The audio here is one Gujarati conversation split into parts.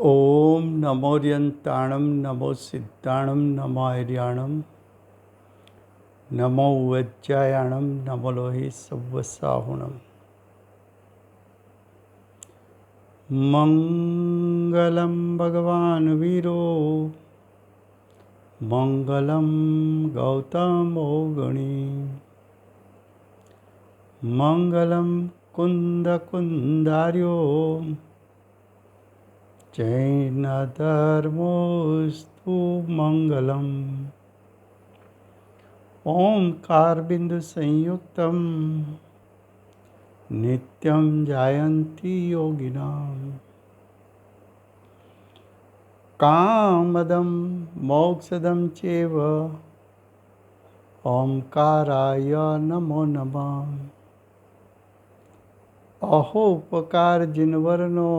ओम नमोर्यंताणं नमो सिद्धाणं नमो हर्याणं नमो वज्रायाणं नमो लोहि सव्वसाहुणं मंगलं भगवान् वीरो मंगलं गौतमो गणी मंगलं कुन्दकुन्दार्यो जैनधर्मोऽस्तु मंगलम् ओंकार बिंदु संयुक्तं नित्यं जायन्ति योगिनां कामदं मोक्षदं चैव ओंकाराय नमो नमः अहोपकार जिनवरनो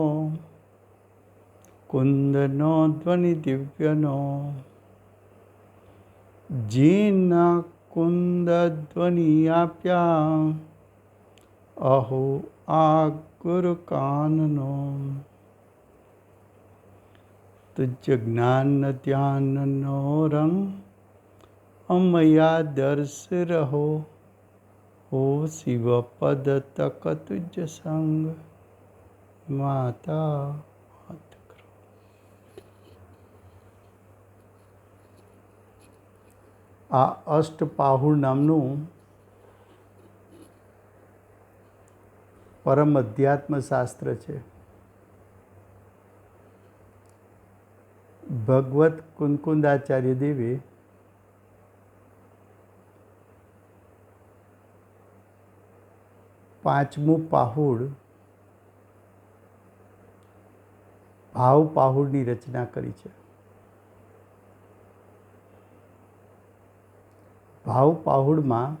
कुंदनो ध्वनि दिव्यनो जीन कुंद ध्वनि आप्या अहो आ गुरु काननो तुझ ज्ञान ध्यान नो रंग अमया दर्श रहो हो शिव पद तक तुझ संग माता આ અષ્ટપાહુર નામનું પરમ અધ્યાત્મ શાસ્ત્ર છે. ભગવત કુંકુંદાચાર્ય દેવે પાંચમું પાહુડ ભાવ પાહુડની રચના કરી છે. ભાવ પાહુડમાં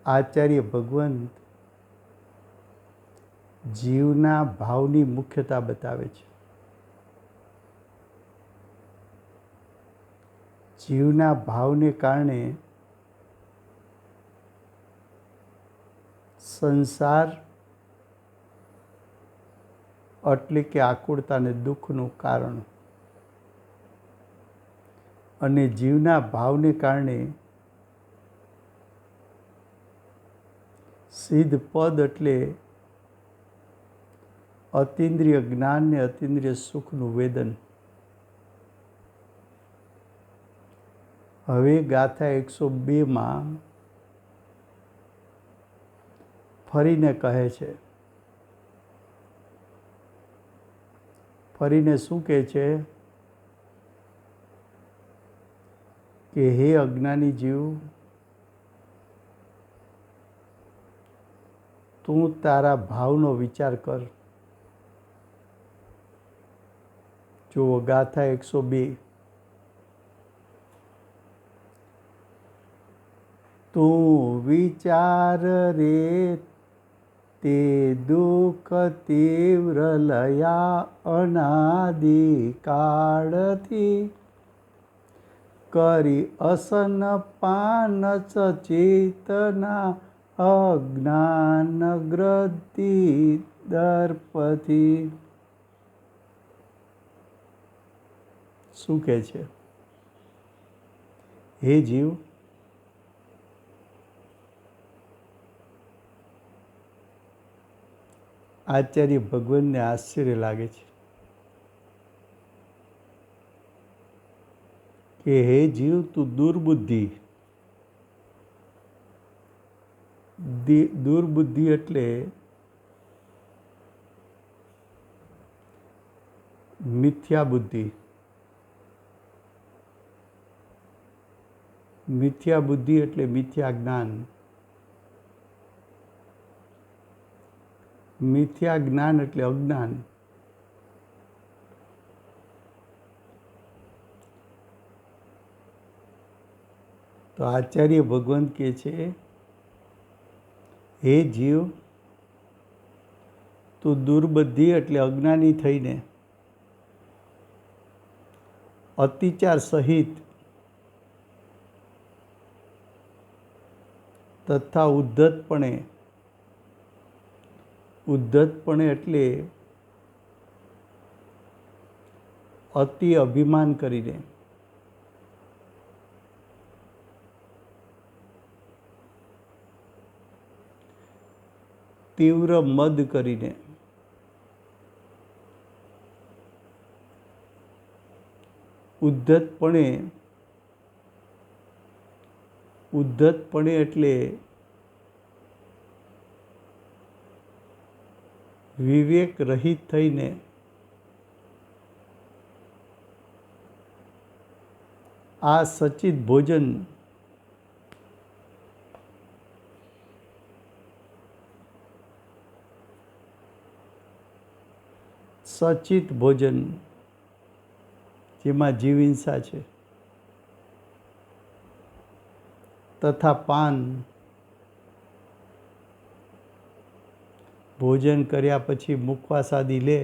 આચાર્ય ભગવંત જીવના ભાવની મુખ્યતા બતાવે છે. જીવના ભાવને કારણે સંસાર એટલે કે આકુળતા અને દુઃખનું કારણ અને જીવના ભાવને કારણે સિદ્ધ પદ એટલે અતિન્દ્રિય જ્ઞાન ને અતિન્દ્રિય સુખનું વેદન. હવે ગાથા 102માં ફરીને કહે છે. ફરીને શું કહે છે કે હે અજ્ઞાની જીવ, તું તારા ભાવનો વિચાર કર. જુઓ ગાથા 102. તું વિચાર રે તે દુઃખ તીવ્ર લયા અનાદિ કાળથી કરી અસન પાન સચેતના અજ્ઞાન ગ્રદ્ધિ દર્પથી. શું કહે છે? હે જીવ, આચાર્ય ભગવાનને આશ્ચર્ય લાગે છે કે હે જીવ, તું દુર્બુદ્ધિ. દુર્બુદ્ધિ એટલે મિથ્યા બુદ્ધિ. મિથ્યા બુદ્ધિ એટલે મિથ્યા જ્ઞાન. મિથ્યા જ્ઞાન એટલે અજ્ઞાન. તો આચાર્ય ભગવંત કહે છે, હે જીવ, તું દુર્બુદ્ધિ એટલે અજ્ઞાની થઈને અતિચાર સહિત તથા ઉદ્ધતપણે એટલે અતિ અભિમાન કરીને, તીવ્ર મદ કરીને, ઉદ્ધતપણે એટલે વિવેક રહિત થઈને આ સચિત ભોજન જેમાં જીવ હિંસા છે તથા પાન, ભોજન કર્યા પછી મુખવાસ આદિ લે,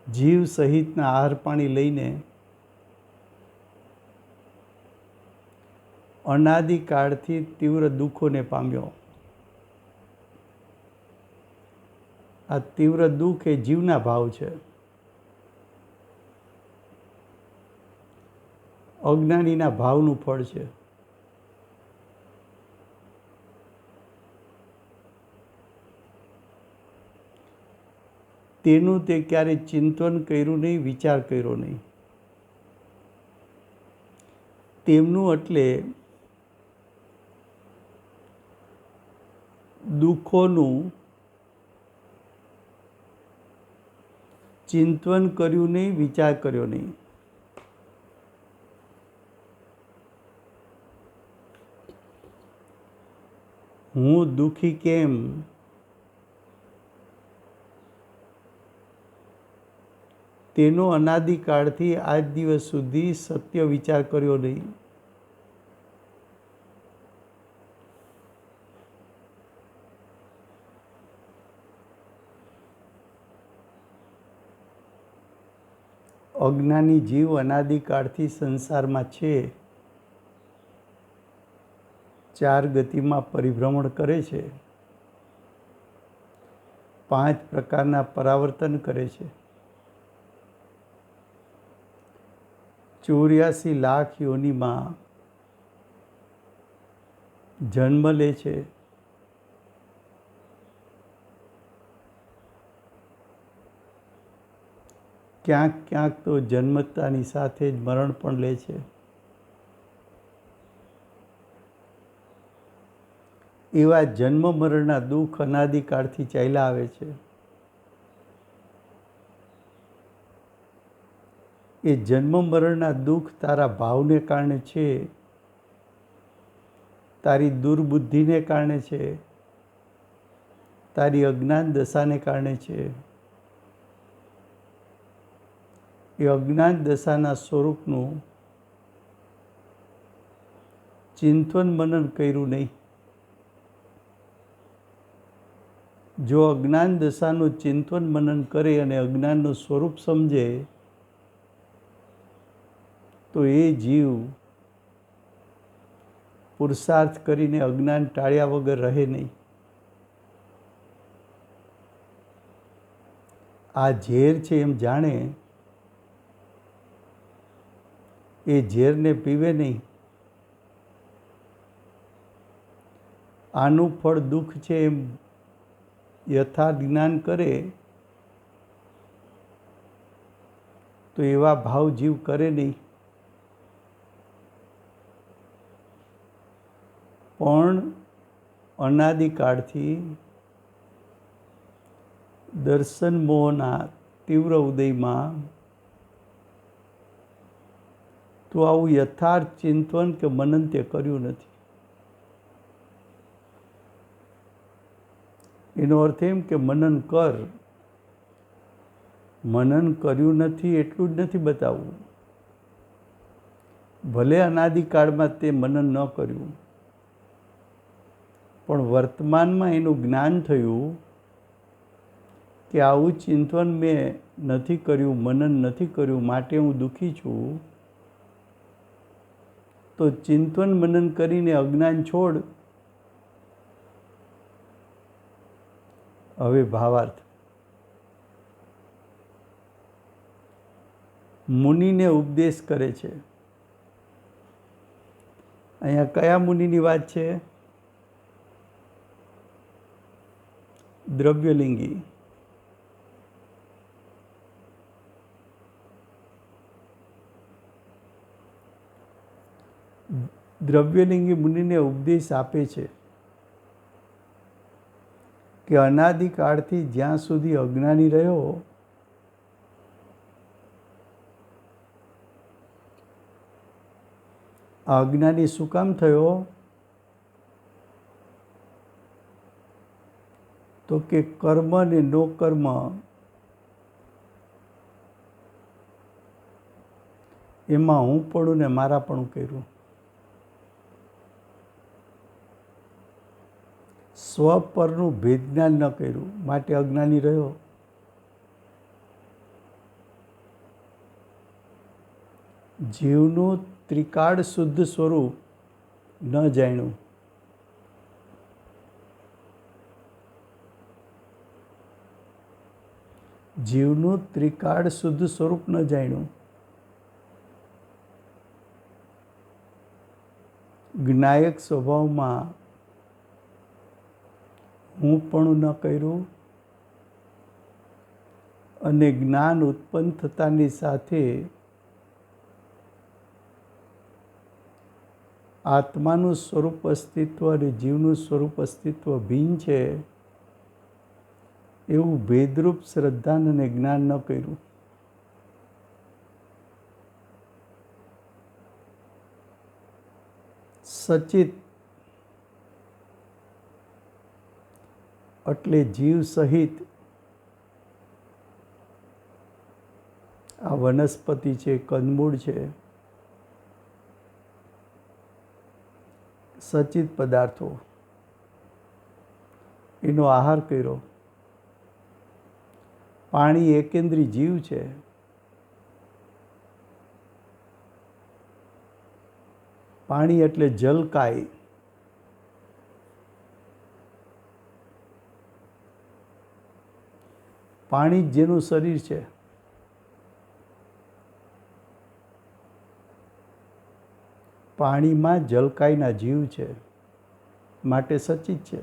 જીવ સહિતના આહાર પાણી લઈને અનાદિકાળથી તીવ્ર દુઃખોને પામ્યો. આ તીવ્ર દુઃખ એ જીવના ભાવ છે. અજ્ઞાનીના ભાવનું ફળ છે. તેનું તે ક્યારેય ચિંતન કર્યું નહીં, વિચાર કર્યો નહીં. તેમનું એટલે દુઃખોનું ચિંતન કર્યું નહીં, વિચાર કર્યો નહીં. હું દુઃખી કેમ? તેનો અનાદિકાળથી આજ દિવસ સુધી સત્ય વિચાર કર્યો નહીં. અજ્ઞાની જીવ અનાદિકાળથી સંસારમાં છે, ચાર ગતિમાં પરિભ્રમણ કરે છે, 5 પ્રકારના પરાવર્તન કરે છે, 84 લાખ યોનિમાં જન્મ લે છે. ક્યાંક ક્યાંક તો જન્મતાની સાથે જ મરણ પણ લે છે. એવા જન્મ મરણના દુઃખ અનાદિકાળથી ચાલ્યા આવે છે. એ જન્મ મરણના દુઃખ તારા ભાવને કારણે છે, તારી દુર્બુદ્ધિને કારણે છે, તારી અજ્ઞાન દશાને કારણે છે. એ અજ્ઞાન દશાના સ્વરૂપનું ચિંતન મનન કર્યું નહીં. જો અજ્ઞાન દશાનું ચિંતન મનન કરે અને અજ્ઞાનનું સ્વરૂપ સમજે તો એ જીવ પુરુષાર્થ કરીને અજ્ઞાન ટાળ્યા વગર રહે નહીં. આ ઝેર છે એમ જાણે, એ ઝેરને પીવે નહીં. આનું ફળ દુઃખ છે એમ યથાર્થ જ્ઞાન કરે તો એવા ભાવ જીવ કરે નહીં. પણ અનાદિકાળથી દર્શન મોહના તીવ્ર ઉદયમાં તો આવું યથાર્થ ચિંતન કે મનન તે કર્યું નથી. એનો અર્થ એમ કે મનન કર, મનન કર્યું નથી એટલું જ નથી બતાવવું. ભલે અનાદિકાળમાં તે મનન ન કર્યું, પણ વર્તમાનમાં એનું જ્ઞાન થયું કે આવું ચિંતન મેં નથી કર્યું, મનન નથી કર્યું, માટે હું દુઃખી છું. તો ચિંતન મનન કરીને અજ્ઞાન છોડ. હવે ભાવાર્થ. મુનિને ઉપદેશ કરે છે. અહીંયા કયા મુનિની વાત છે? દ્રવ્યલિંગી. દ્રવ્યલિંગી મુનિને ઉપદેશ આપે છે કે અનાદિકાળથી જ્યાં સુધી અજ્ઞાની રહ્યો, આ અજ્ઞાની શું કામ થયો? તો કે કર્મ ને નો કર્મ એમાં હું પડું ને મારા પણ કર્યું. સ્વ પરનું ભેદ જ્ઞાન ન કર્યું, માટે અજ્ઞાની રહ્યો. જીવનું ત્રિકાળ શુદ્ધ સ્વરૂપ ન જાણ્યું. જીવનું ત્રિકાળ શુદ્ધ સ્વરૂપ ન જાણ્યું. જ્ઞાયક સ્વભાવમાં હું પણ ન કર્યું અને જ્ઞાન ઉત્પન્ન થતાની સાથે આત્માનું સ્વરૂપ અસ્તિત્વ અને જીવનું સ્વરૂપ અસ્તિત્વ ભિન્ન છે એવું ભેદરૂપ શ્રદ્ધાન અને જ્ઞાન ન કર્યું. સચિત એટલે જીવ સહિત આ વનસ્પતિ છે, કંદમૂળ છે, સચિત પદાર્થો એનો આહાર કર્યો. પાણી એકેન્દ્રી જીવ છે. પાણી એટલે જલકાય. પાણી જ જેનું શરીર છે. પાણીમાં જલકાયના જીવ છે, માટે સચિત છે.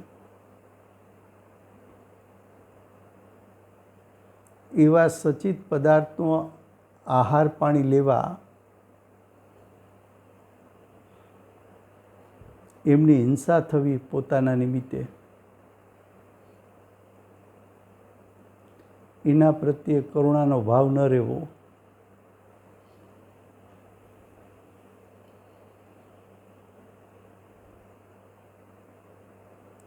એવા સચિત પદાર્થનો આહાર પાણી લેવા એમની હિંસા થવી પોતાના નિમિત્તે, એના પ્રત્યે કરુણાનો ભાવ ન રહેવો,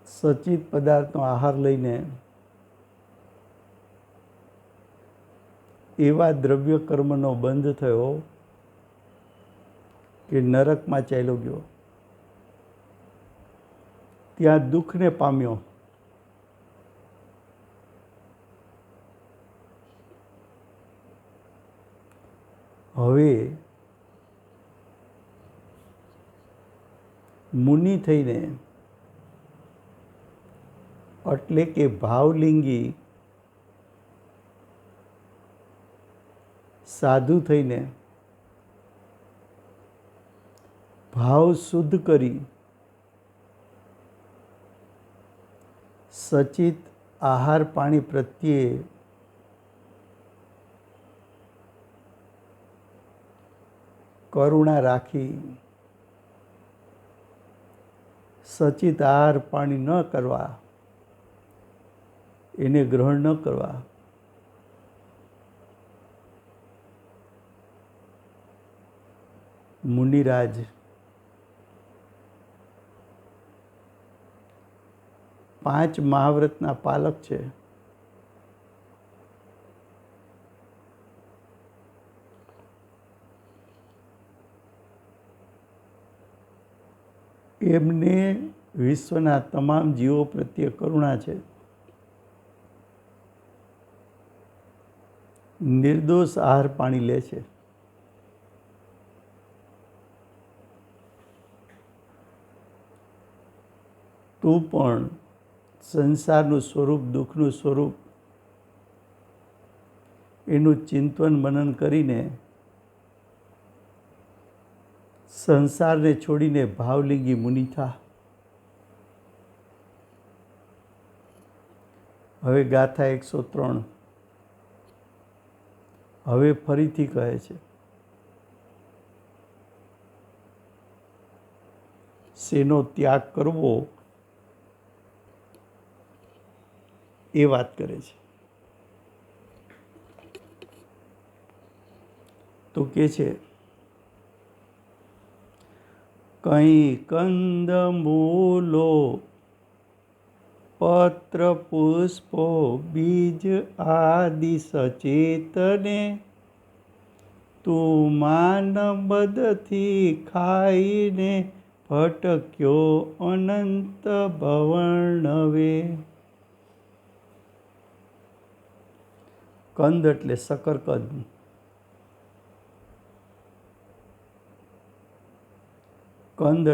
સચિત પદાર્થનો આહાર લઈને એવા દ્રવ્ય કર્મનો બંધ થયો કે નરકમાં ચાલ્યો ગયો. ત્યાં દુઃખને પામ્યો. હવે મુનિ થઈને એટલે કે ભાવલિંગી સાધુ થઈને ભાવ શુદ્ધ કરી સચિત આહાર પાણી પ્રત્યે કરુણા રાખી સચિત આહાર પાણી ન કરવા, એને ગ્રહણ ન કરવા, મુનિરાજ પાંચ મહાવ્રતના પાલક છે. એમને વિશ્વના તમામ જીવો પ્રત્યે કરુણા છે. નિર્દોષ આહાર પાણી લે છે. તું પણ સંસારનું સ્વરૂપ, દુઃખનું સ્વરૂપ એનું ચિંતન મનન કરીને સંસારને છોડીને ભાવલિંગી મુનિ થા. હવે ગાથા 103. હવે ફરીથી કહે છે, શેનો ત્યાગ કરવો એ વાત કરે છે. તો કે છે, કંઈ કંદ મૂલો પત્ર પુષ્પો બીજ આદિ સચેતને તું માન બદથી ખાઈને ભટક્યો અનંત ભવર્ણવે. કંદ એટલે શકરકંદ. કંદ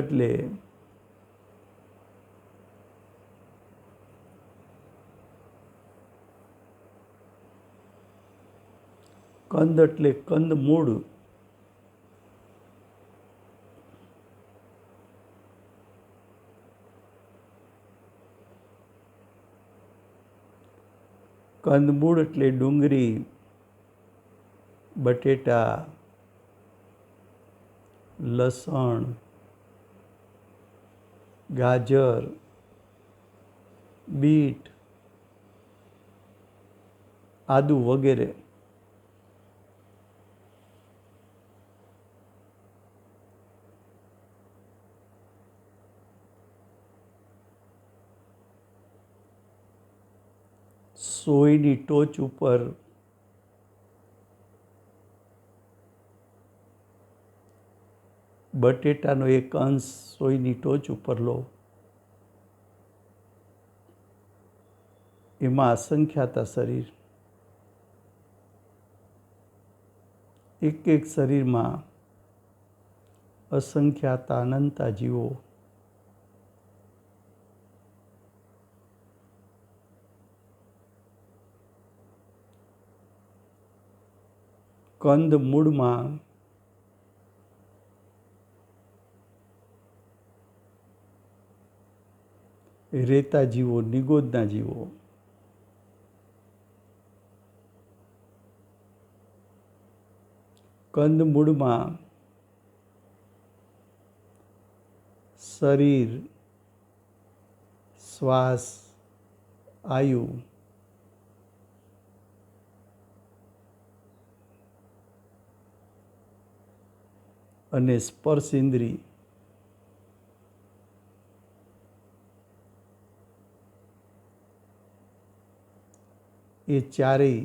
એટલે કંદમૂળ. કંદમૂળ એટલે ડુંગળી, બટેટા, લસણ, ગાજર, બીટ, આદુ વગેરે. સોયની ટોચ ઉપર બટેટાનો એક અંશ સોયની ટોચ ઉપર લો. એમાં અસંખ્યાતા શરીર, એક એક શરીરમાં અસંખ્યાતા અનંતા જીવો. કંદ મૂળમાં રેતા જીવો, નિગોદના જીવો. કંદ મૂળમાં શરીર, શ્વાસ, આયુ, અને સ્પર્શ ઇન્દ્રિય. એ ચારેય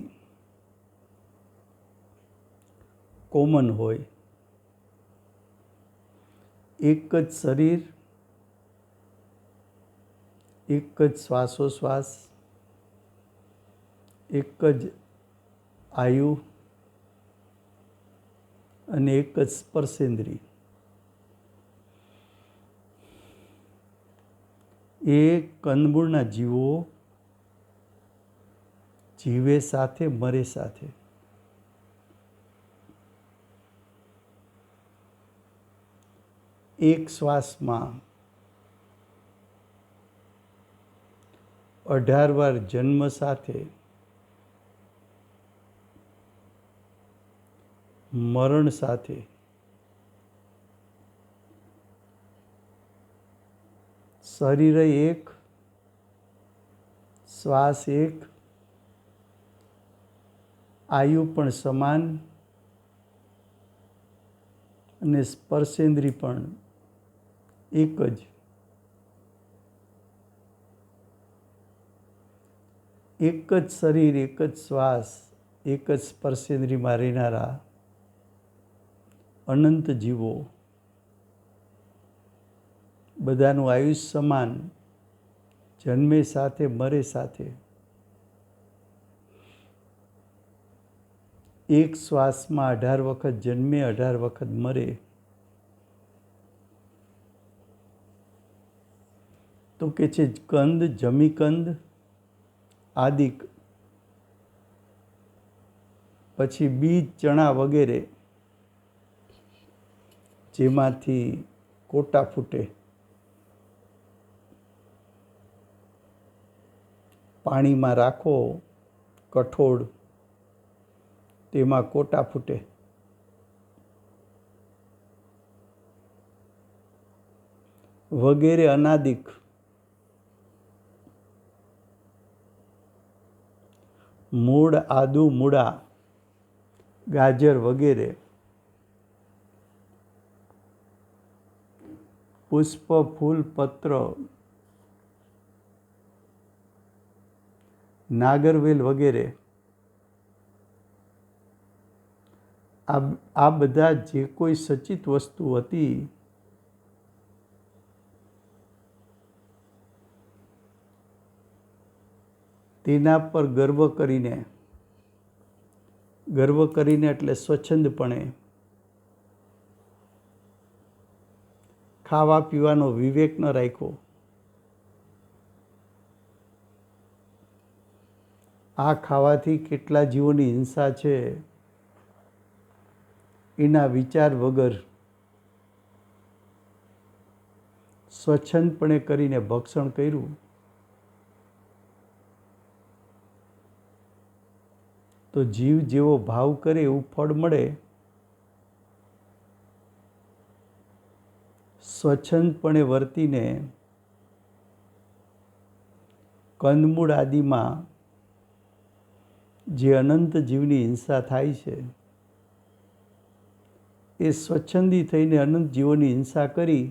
કોમન હોય. એક જ શરીર, એક જ શ્વાસોશ્વાસ, એક જ આયુ અને એક જ સ્પર્શેન્દ્રિય. એ કંદમૂળના જીવો જીવે સાથે મરે સાથે. એક શ્વાસમાં 18 વાર જન્મ સાથે, મરણ સાથે, શરીર એક, શ્વાસ એક, આયુ પણ સમાન અને સ્પર્શેન્દ્રિય પણ એક જ. એક જ શરીર, એક જ શ્વાસ, એક જ સ્પર્શેન્દ્રિયમાં રહેનારા અનંત જીવો, બધાનું આયુષ્ય સમાન, જન્મે સાથે મરે સાથે. એક શ્વાસમાં 18 વખત જન્મે, 18 વખત મરે. તો કે છે કંદ, જમીકંદ, આદિક, પછી બીજ, ચણા વગેરે જેમાંથી કોટા ફૂટે, પાણીમાં રાખો કઠોળ, તેમાં કોટા ફૂટે. વગેરે અનાદિક મૂળ, આદુ, મૂળા, ગાજર વગેરે પુષ્પ, ફૂલ, પત્ર, નાગરવેલ વગેરે આ બધા જે કોઈ સચિત વસ્તુ હતી તેના પર ગર્વ કરીને એટલે સ્વચ્છંદપણે ખાવા પીવાનો વિવેક ન રાખ્યો. આ ખાવાથી કેટલા જીવોની હિંસા છે એના વિચાર વગર સ્વચ્છંદપણે કરીને ભક્ષણ કર્યું તો જીવ જેવો ભાવ કરે એવું ફળ મળે. સ્વચ્છંદપણે વર્તીને કંદમૂળ આદિમાં જે અનંત જીવની હિંસા થાય છે એ સ્વચ્છંદી થઈને અનંત જીવોની હિંસા કરી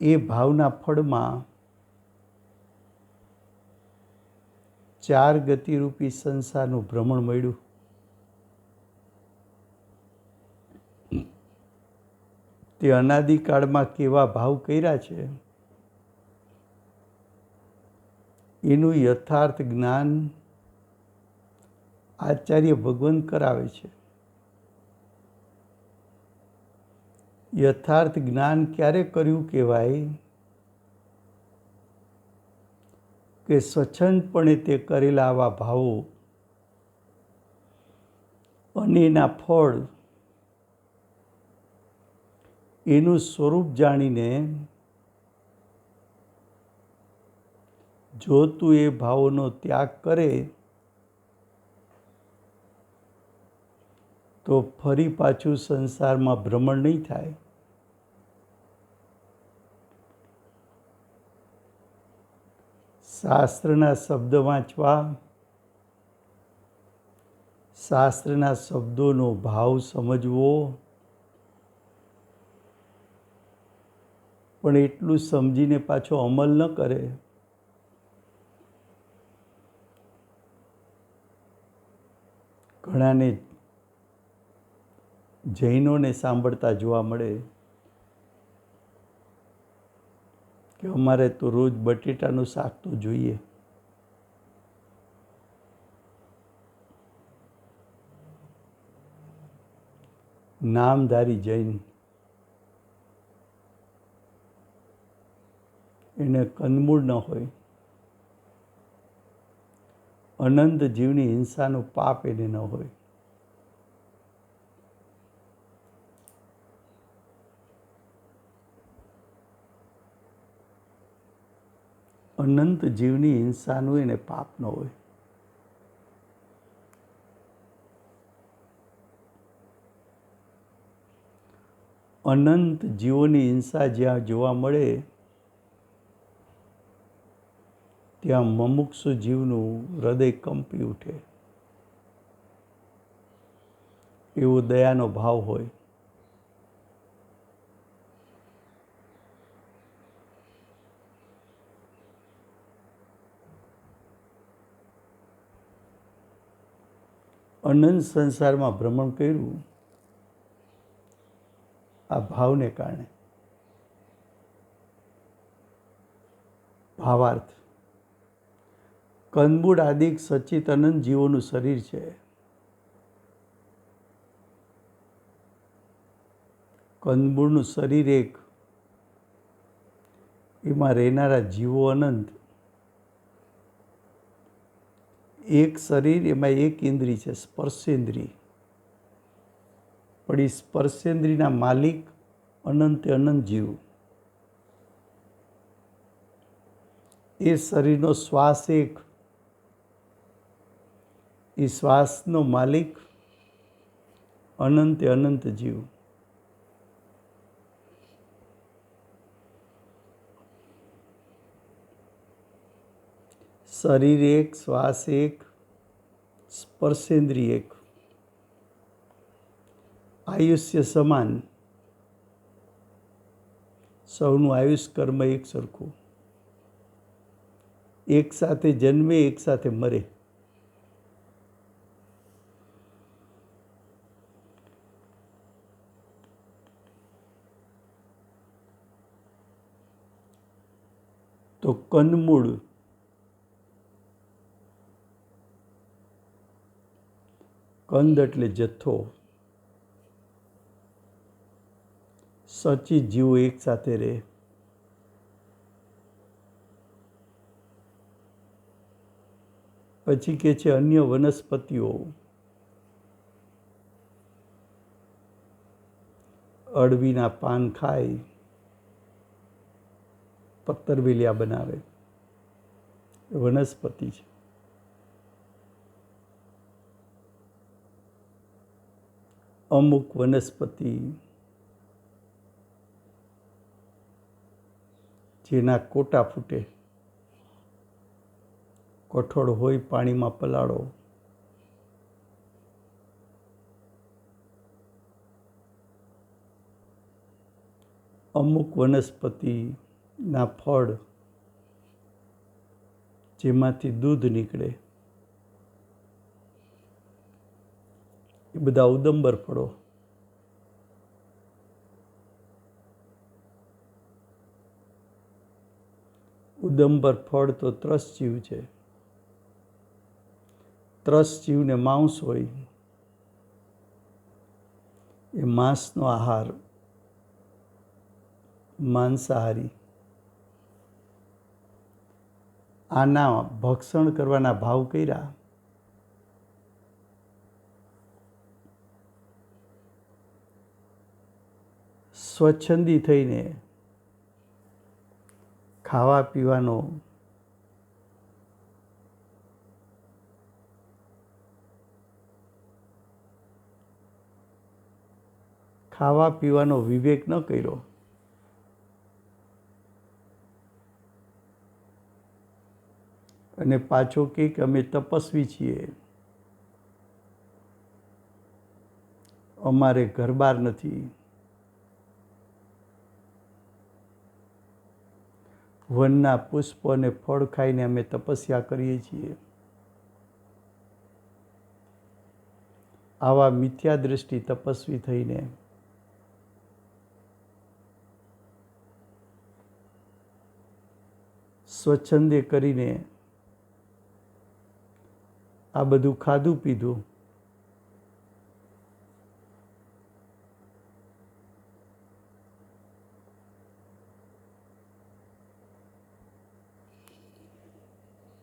એ ભાવના ફળમાં ચાર ગતિરૂપી સંસારનું ભ્રમણ મળ્યું. તે અનાદિકાળમાં કેવા ભાવ કર્યા છે એનું યથાર્થ જ્ઞાન આચાર્ય ભગવંત કરાવે છે. યથાર્થ જ્ઞાન ક્યારે કર્યું કહેવાય કે સ્વચ્છંદપણે તે કરેલા આવા ભાવો અને એના ફળ એનું સ્વરૂપ જાણીને જો તું એ ભાવોનો ત્યાગ કરે તો ફરી પાછું સંસારમાં ભ્રમણ નહીં થાય. શાસ્ત્રના શબ્દ વાંચવા, શાસ્ત્રના શબ્દોનો ભાવ સમજવો, પણ એટલું સમજીને પાછો અમલ ન કરે ઘણાને જૈનોને સાંભળતા જોવા મળે કે અમારે તો રોજ બટેટાનું શાક તો જોઈએ. નામધારી જૈન એને કંદમૂળ ન હોય, અનંત જીવની હિંસાનું પાપ એને ન હોય. અનંત જીવની હિંસાનું એને પાપ ન હોય. અનંત જીવોની હિંસા જ્યાં જોવા મળે ત્યાં મુમુક્ષુ જીવનું હૃદય કંપી ઉઠે એવો દયાનો ભાવ હોય. અનંત સંસારમાં ભ્રમણ કર્યું આ ભાવને કારણે. ભાવાર્થ: કંદમૂળ આદિક સચ્ચિત અનંત જીવોનું શરીર છે. કંદમૂળનું શરીર એક, એમાં રહેનારા જીવો અનંત. એક શરીર, એમાં એક ઇન્દ્રિય છે સ્પર્શેન્દ્રિય. પડી સ્પર્શેન્દ્રિયના માલિક અનંતે અનંત જીવ, એ શરીરનો શ્વાસ એક, એ શ્વાસનો માલિક અનંતે અનંત જીવ. શરીર એક, શ્વાસ એક, સ્પર્શેન્દ્રિય એક, આયુષ્ય સમાન, સૌનું આયુષ કર્મ એક સરખું, એક સાથે જન્મે, એક સાથે મરે. તો કંદમૂળ કંદ એટલે જથ્થો, સચિત જીવો એક સાથે રહે. પછી કે છે અન્ય વનસ્પતિઓ, અળવીના પાન ખાય, પત્તરવેલિયા બનાવે, વનસ્પતિ છે. અમુક વનસ્પતિ જેના કોટા ફૂટે, કઠોળ હોય પાણીમાં પલાળો, અમુક વનસ્પતિના ફળ જેમાંથી દૂધ નીકળે, એ બધા ઉદંબર ફળો. ઉદંબર ફળ તો ત્રસજીવ છે. ત્રસજીવને માંસ હોય, એ માંસનો આહાર, માંસાહારી. આના ભક્ષણ કરવાના ભાવ કર્યા, સ્વચ્છંદી થઈને ખાવા પીવાનો વિવેક ન કર્યો, અને પાછો કે અમે તપસ્વી છીએ, અમારે ઘરબાર નથી, વનના પુષ્પ અને ફળ ખાઈને અમે તપસ્યા કરીએ છીએ. આવા મિથ્યા દ્રષ્ટિ તપસ્વી થઈને સ્વચ્છંદે કરીને આ બધું ખાધું પીધું,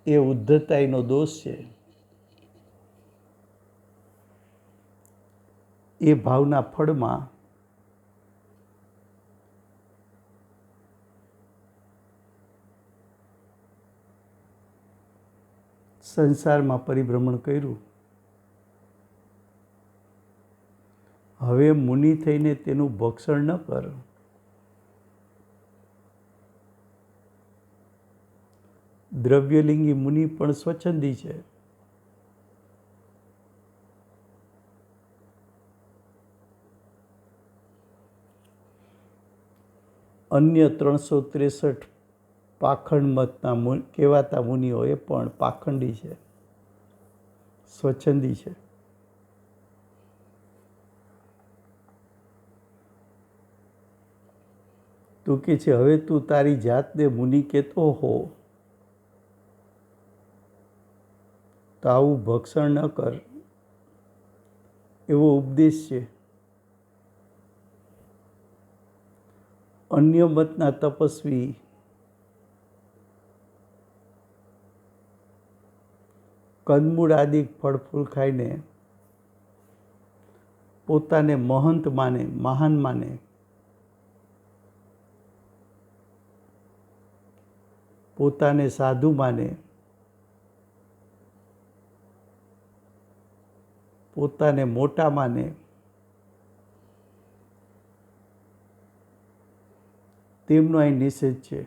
એ ઉદ્ધતાઈનો દોષ છે. એ ભાવના ફળમાં સંસારમાં પરિભ્રમણ કર્યું. હવે મુનિ થઈને તેનું ભક્ષણ ન કર. દ્રવ્યલિંગી મુનિ પણ સ્વચ્છંદી છે. અન્ય 363 પાખંડ મતના કહેવાતા મુનિઓ એ પણ પાખંડી છે, સ્વચ્છંદી છે. તું કે છે હવે તું તારી જાતને મુનિ કહેતો હો તો આવું ભક્ષણ ન કર, એવો ઉપદેશ છે. અન્ય મતના તપસ્વી કંદમૂળ આદિ ફળ ફૂલ ખાઈને પોતાને મહંત માને, મહાન માને, પોતાને સાધુ માને, પોતાને મોટા માને, તેમનો અહીં નિષેધ છે.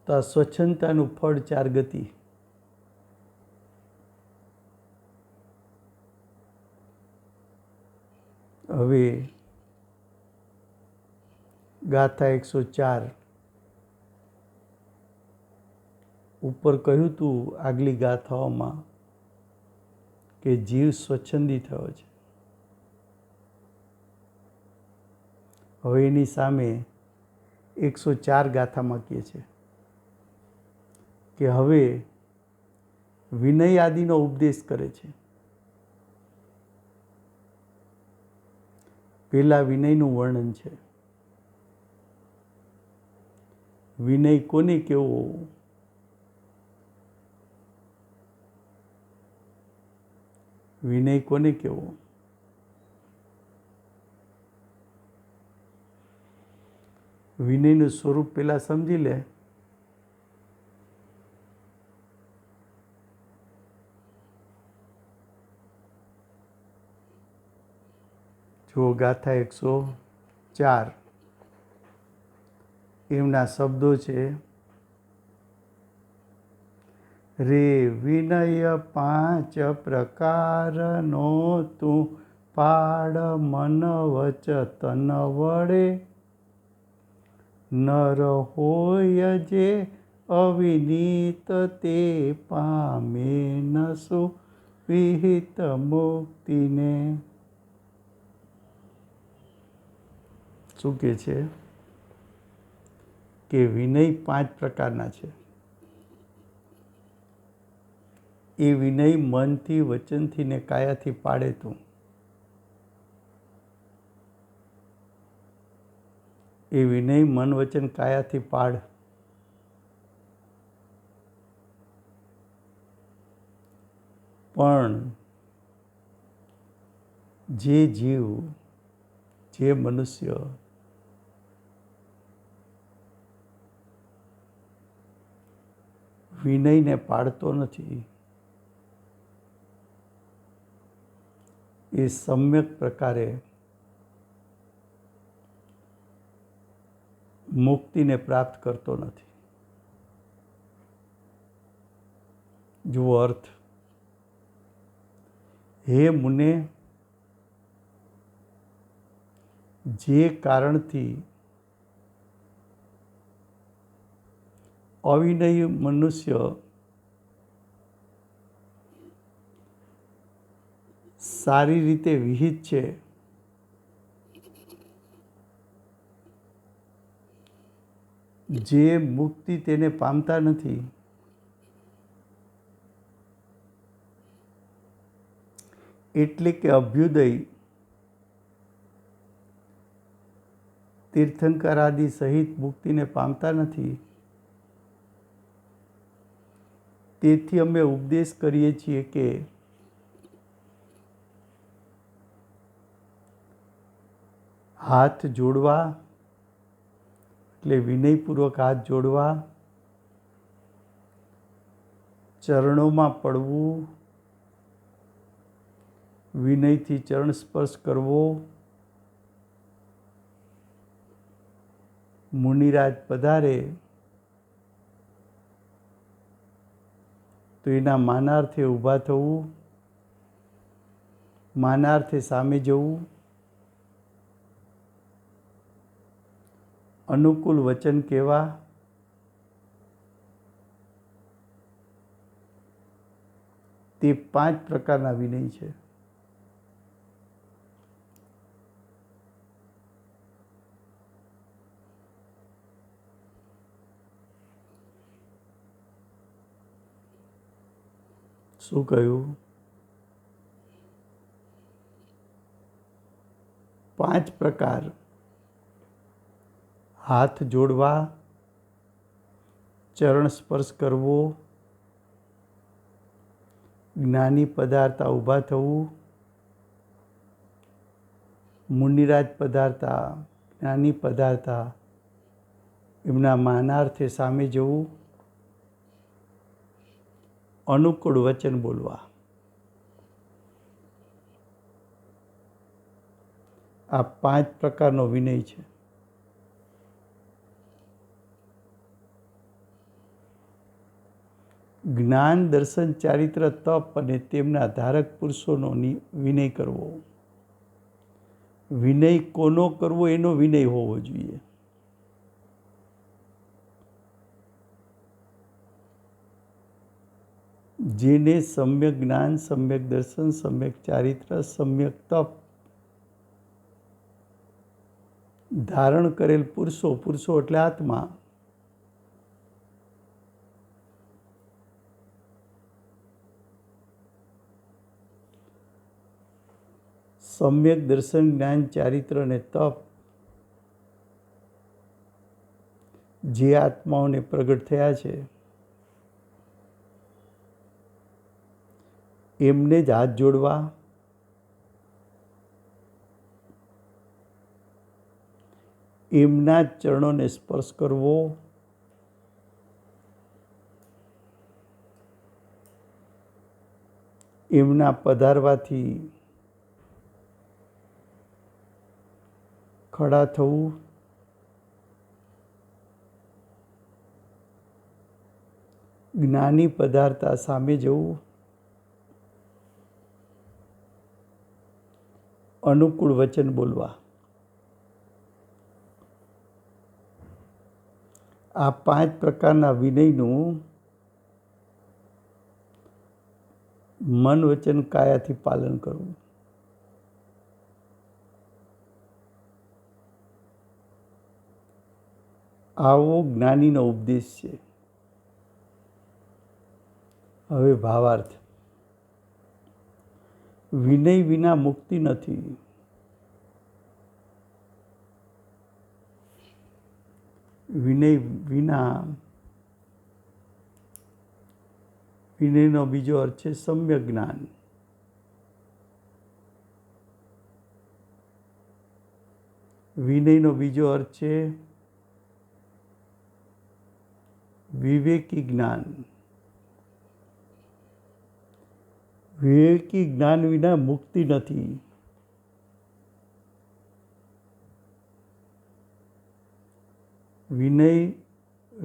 તો આ સ્વચ્છંદતાનું ફળ 4 ગતિ. હવે ગાથા 104 ઉપર કહ્યું હતું આગલી ગાથાઓમાં કે જીવ સ્વચ્છંદી થયો છે. હવે એની સામે 104 ગાથામાં કહે છે કે હવે વિનય આદિનો ઉપદેશ કરે છે. પહેલા વિનયનું વર્ણન છે. વિનય કોને કેવો? વિનય કોને કેવો? વિનયનું સ્વરૂપ પહેલા સમજી લે. જો ગાથા 104 એમના શબ્દો છે. રે વિનય 5 પ્રકારનો તું પાડ મન વચ તન વડે, નર હોય જે અવિનીત તે પામે નસુ વિહિત મુક્તિને. શું કહે છે કે વિનય 5 પ્રકારના છે. એ વિનય મનથી, વચનથી ને કાયાથી પાડે તું. એ વિનય મન, વચન, કાયાથી પાડ. પણ જે જીવ, જે મનુષ્ય વિનયને પાડતો નથી, એ સમ્યક પ્રકારે મુક્તિને પ્રાપ્ત કરતો નથી. જુઓ અર્થ. હે મુને, જે કારણથી અવિનયી મનુષ્ય સારી રીતે વિહિત છે, જે મુક્તિ તેને પામતા નથી, એટલે કે અભ્યુદય, તીર્થંકર આદિ સહિત મુક્તિને પામતા નથી. તેથી અમે ઉપદેશ કરીએ છીએ કે હાથ જોડવા, એટલે વિનયપૂર્વક હાથ જોડવા, ચરણોમાં પડવું, વિનયથી ચરણ સ્પર્શ કરવો, મુનિરાજ પધારે તો એના માનાર્થે ઊભા થવું, માનાર્થે સામે જવું, અનુકૂળ વચન કહેવા, તે 5 પ્રકારના વિનય છે. શું કહ્યું? 5 પ્રકાર: હાથ જોડવા, ચરણ સ્પર્શ કરવો, જ્ઞાની પધારતા ઊભા થવું, મુનિરાજ પધારતા, જ્ઞાની પધારતા એમના માનાર્થે સામે જવું, અનુકૂળ વચન બોલવા. આ 5 પ્રકારનો વિનય છે. જ્ઞાન, દર્શન, ચારિત્ર, તપ અને તેમના ધારક પુરુષોનો વિનય કરવો. વિનય કોનો કરવો એનો વિનય હોવો જોઈએ. જેને સમ્યક જ્ઞાન, સમ્યક દર્શન, સમ્યક ચારિત્ર, સમ્યક તપ ધારણ કરેલ પુરુષો એટલે આત્મા, સમ્યક દર્શન, જ્ઞાન, ચારિત્ર અને તપ જે આત્માઓને પ્રગટ થયા છે એમને જ હાથ જોડવા, એમના જ ચરણોને સ્પર્શ કરવો, એમના પધારવાથી ખડા થવું, જ્ઞાની પધારતા સામે જવું, અનુકૂળ વચન બોલવા. આ 5 પ્રકારના વિનયનું મન, વચન, કાયાથી પાલન કરવું. આવો જ્ઞાનીનો ઉપદેશ છે. હવે ભાવાર્થ. વિનય વિના મુક્તિ નથી. વિનય વિના, વિનયનો બીજો અર્થ છે સમ્યક જ્ઞાન. વિનયનો બીજો અર્થ છે વિવેકી જ્ઞાન. વિવેકી જ્ઞાન વિના મુક્તિ નથી. વિનય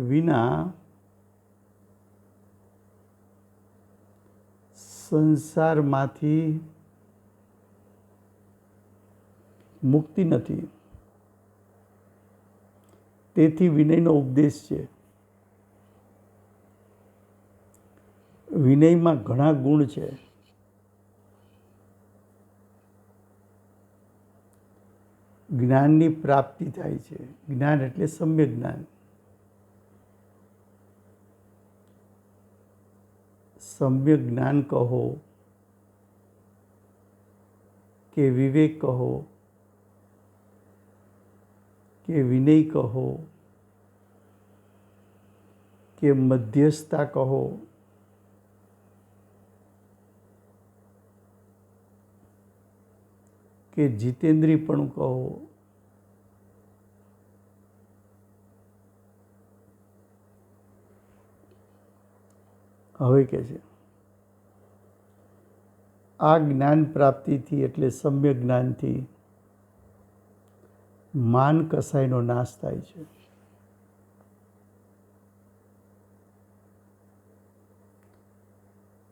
વિના સંસારમાંથી મુક્તિ નથી. તેથી વિનયનો ઉપદેશ છે. વિનયમાં ઘણા ગુણ છે. જ્ઞાનની પ્રાપ્તિ થાય છે. જ્ઞાન એટલે સમ્યક જ્ઞાન. સમ્યક જ્ઞાન કહો કે વિવેક કહો કે વિનય કહો કે મધ્યસ્થતા કહો કે જીતેન્દ્રીયપણું કહો, હવે કે છે આ જ્ઞાન પ્રાપ્તિથી એટલે સમ્યક જ્ઞાનથી માન કસાયનો નાશ થાય છે.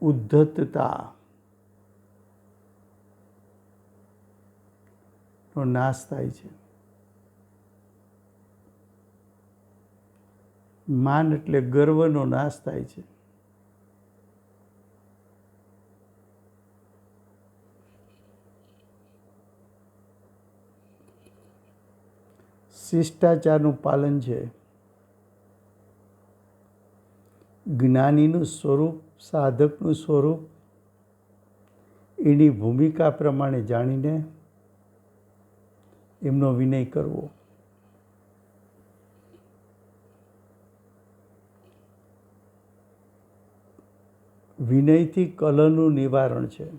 ઉદ્ધતતા નો નાશ થાય છે. માન એટલે ગર્વનો નાશ થાય છે. શિષ્ટાચારનું પાલન છે. જ્ઞાનીનું સ્વરૂપ, સાધકનું સ્વરૂપ એની ભૂમિકા પ્રમાણે જાણીને એમનો વિનય કરવો. વિનયથી કલહનું નિવારણ છે.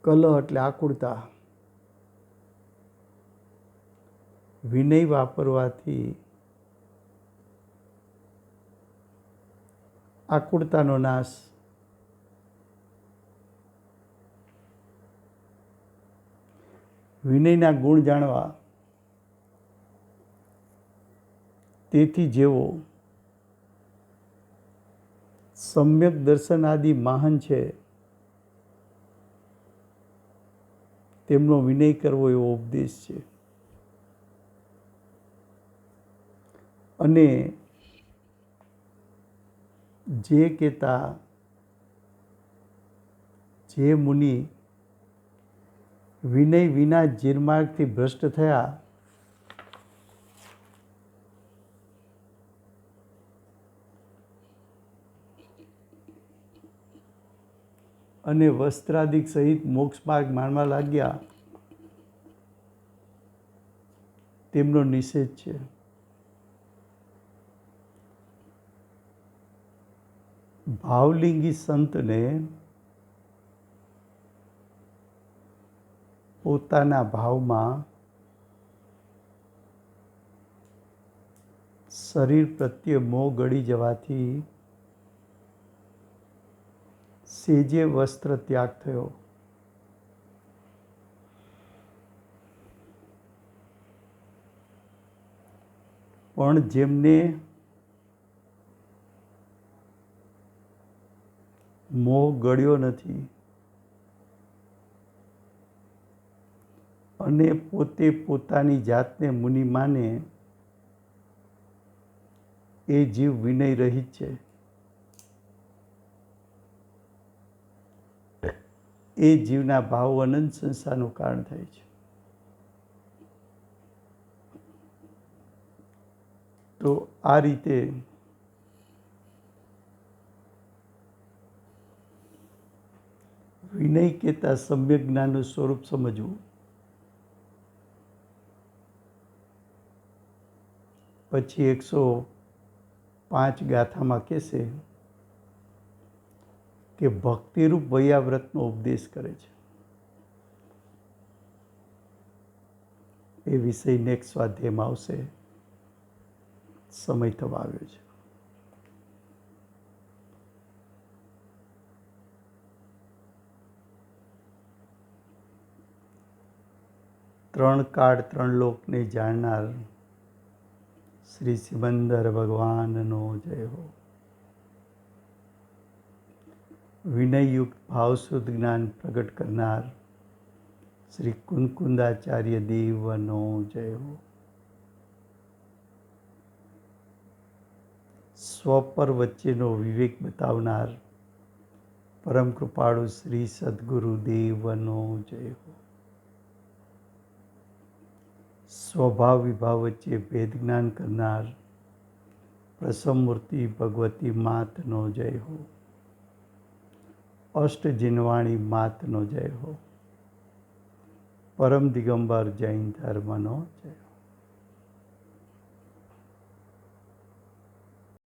કલહ એટલે આકુળતા. વિનય વાપરવાથી આકુળતાનો નાશ. વિનયના ગુણ જાણવા. તેથી જેવો સમ્યક દર્શન આદિ મહાન છે, તેમનો વિનય કરવો એવો ઉપદેશ છે. અને જે કહેતા જે મુનિ વિનય વિના જીરમાર્ગથી ભ્રષ્ટ થયા, અને વસ્ત્રાદિક સહિત મોક્ષ માર્ગ માનવા લાગ્યા, તેમનો નિષેધ છે. ભાવલિંગી સંતને પોતાના ભાવમાં શરીર પ્રત્યે મોહ ગળી જવાથી સેજે વસ્ત્ર ત્યાગ થયો. પણ જેમને મોહ ગળ્યો નથી અને પોતે પોતાની જાતને મુનિ માને, એ જીવ વિનય રહિત છે. એ જીવના ભાવ અનંત સંસારનું કારણ થાય છે. તો આ રીતે વિનય કહેતા સમ્યક જ્ઞાનનું સ્વરૂપ સમજવું. પછી 105 ગાથામાં કહેશે કે ભક્તિરૂપ વૈયાવ્રતનો ઉપદેશ કરે છે. એ વિષય નેક્સ્ટ સ્વાધ્યાયમાં આવશે. સમય થવા આવ્યો છે. ત્રણ કાળ ત્રણ લોકને જાણનાર શ્રી સિમંદર ભગવાનનો જય હો. વિનયયુક્ત ભાવશુદ્ધ જ્ઞાન પ્રગટ કરનાર શ્રી કુંકુંદાચાર્ય દેવનો જય હો. સ્વપર વચ્ચેનો વિવેક બતાવનાર પરમ કૃપાળુ શ્રી સદગુરુ દેવનો જય હો. સ્વભાવ વિભાવ વચ્ચે ભેદ જ્ઞાન કરનાર પ્રસમમૂર્તિ ભગવતી માતનો જય હો. અષ્ટ જીનવાણી માતનો જય હો. પરમ દિગંબર જૈન ધર્મનો જય હો.